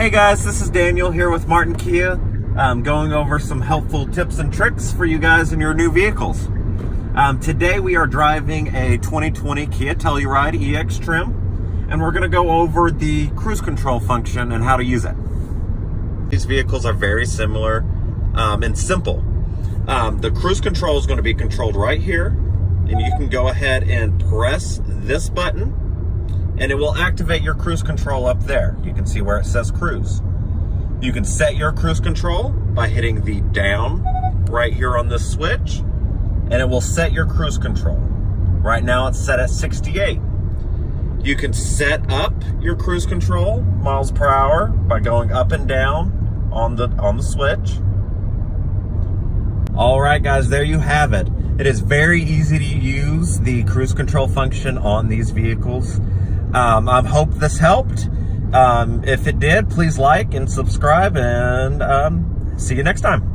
Hey guys, this is Daniel here with Martin Kia, going over some helpful tips and tricks for you guys in your new vehicles. Today we are driving a 2020 Kia Telluride EX trim, and we're going to go over the cruise control function and how to use it. These vehicles are very similar and simple. The cruise control is going to be controlled right here, and you can go ahead and press this button and it will activate your cruise control up there. You can see where it says cruise. You can set your cruise control by hitting the down right here on this switch, and it will set your cruise control. Right now it's set at 68. You can set up your cruise control miles per hour by going up and down on the switch. All right guys, there you have it. It is very easy to use the cruise control function on these vehicles. I hope this helped. If it did, please like and subscribe, and see you next time.